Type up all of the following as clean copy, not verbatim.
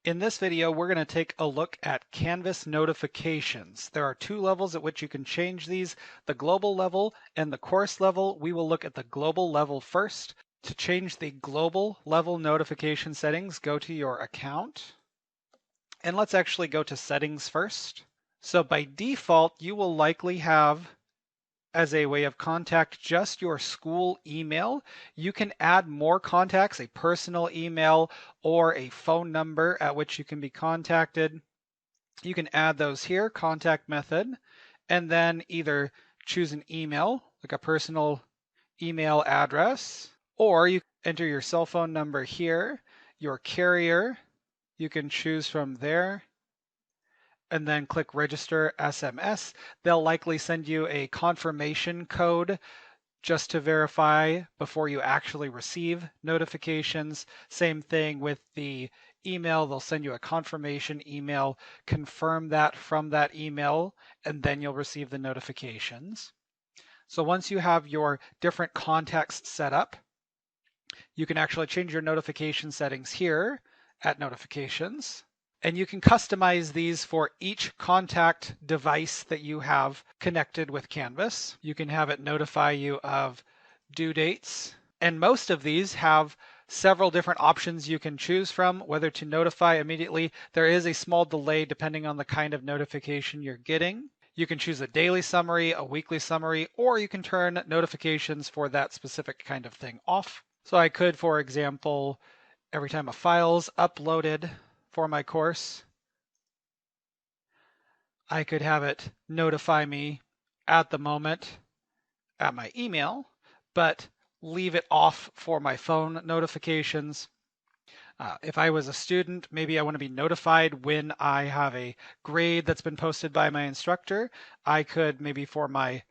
In this video, we're going to take a look at Canvas notifications. There are two levels at which you can change these, the global level and the course level. We will look at the global level first. To change the global level notification settings, go to your account. And let's actually go to settings first. So by default, you will likely have as a way of contact just your school email. You can add more contacts, a personal email or a phone number at which you can be contacted. You can add those here, contact method, and then either choose an email, like a personal email address, or you enter your cell phone number here, your carrier, you can choose from there, and then click register SMS. They'll likely send you a confirmation code just to verify before you actually receive notifications. Same thing with the email. They'll send you a confirmation email, confirm that from that email, and then you'll receive the notifications. So once you have your different contacts set up, you can actually change your notification settings here at notifications. And you can customize these for each contact device that you have connected with Canvas. You can have it notify you of due dates. And most of these have several different options you can choose from, whether to notify immediately. There is a small delay depending on the kind of notification you're getting. You can choose a daily summary, a weekly summary, or you can turn notifications for that specific kind of thing off. So I could, for example, every time a file's uploaded for my course, I could have it notify me at the moment at my email, but leave it off for my phone notifications. If I was a student, maybe I want to be notified when I have a grade that's been posted by my instructor. I could maybe for my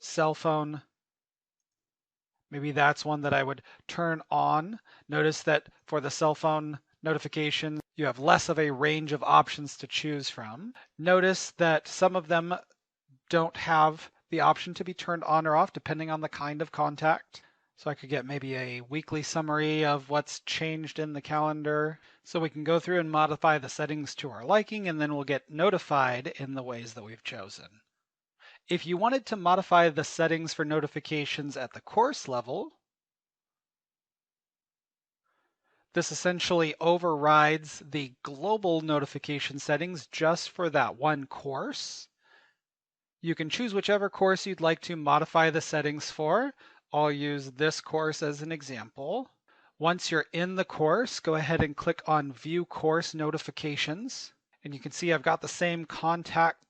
cell phone, maybe that's one that I would turn on. Notice that for the cell phone notifications, you have less of a range of options to choose from. Notice that some of them don't have the option to be turned on or off depending on the kind of contact. So I could get maybe a weekly summary of what's changed in the calendar. So we can go through and modify the settings to our liking, and then we'll get notified in the ways that we've chosen. If you wanted to modify the settings for notifications at the course level, this essentially overrides the global notification settings just for that one course. You can choose whichever course you'd like to modify the settings for. I'll use this course as an example. Once you're in the course, go ahead and click on View Course Notifications. And you can see I've got the same contact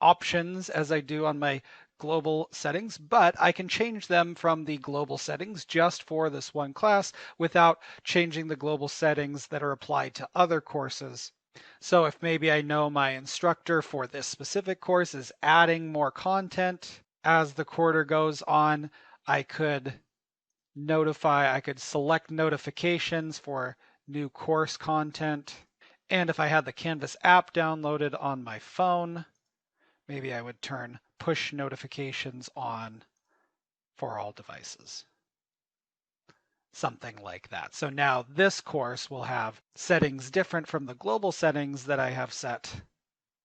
options as I do on my global settings, but I can change them from the global settings just for this one class without changing the global settings that are applied to other courses. So if maybe I know my instructor for this specific course is adding more content as the quarter goes on, I could select notifications for new course content. And if I had the Canvas app downloaded on my phone, maybe I would turn push notifications on for all devices. Something like that. So now this course will have settings different from the global settings that I have set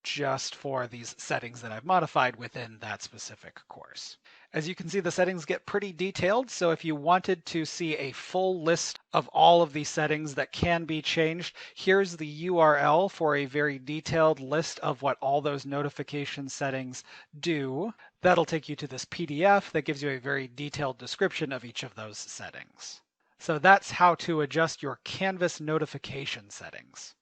just for these settings that I've modified within that specific course. As you can see, the settings get pretty detailed, so if you wanted to see a full list of all of these settings that can be changed, here's the URL for a very detailed list of what all those notification settings do. That'll take you to this PDF that gives you a very detailed description of each of those settings. So that's how to adjust your Canvas notification settings.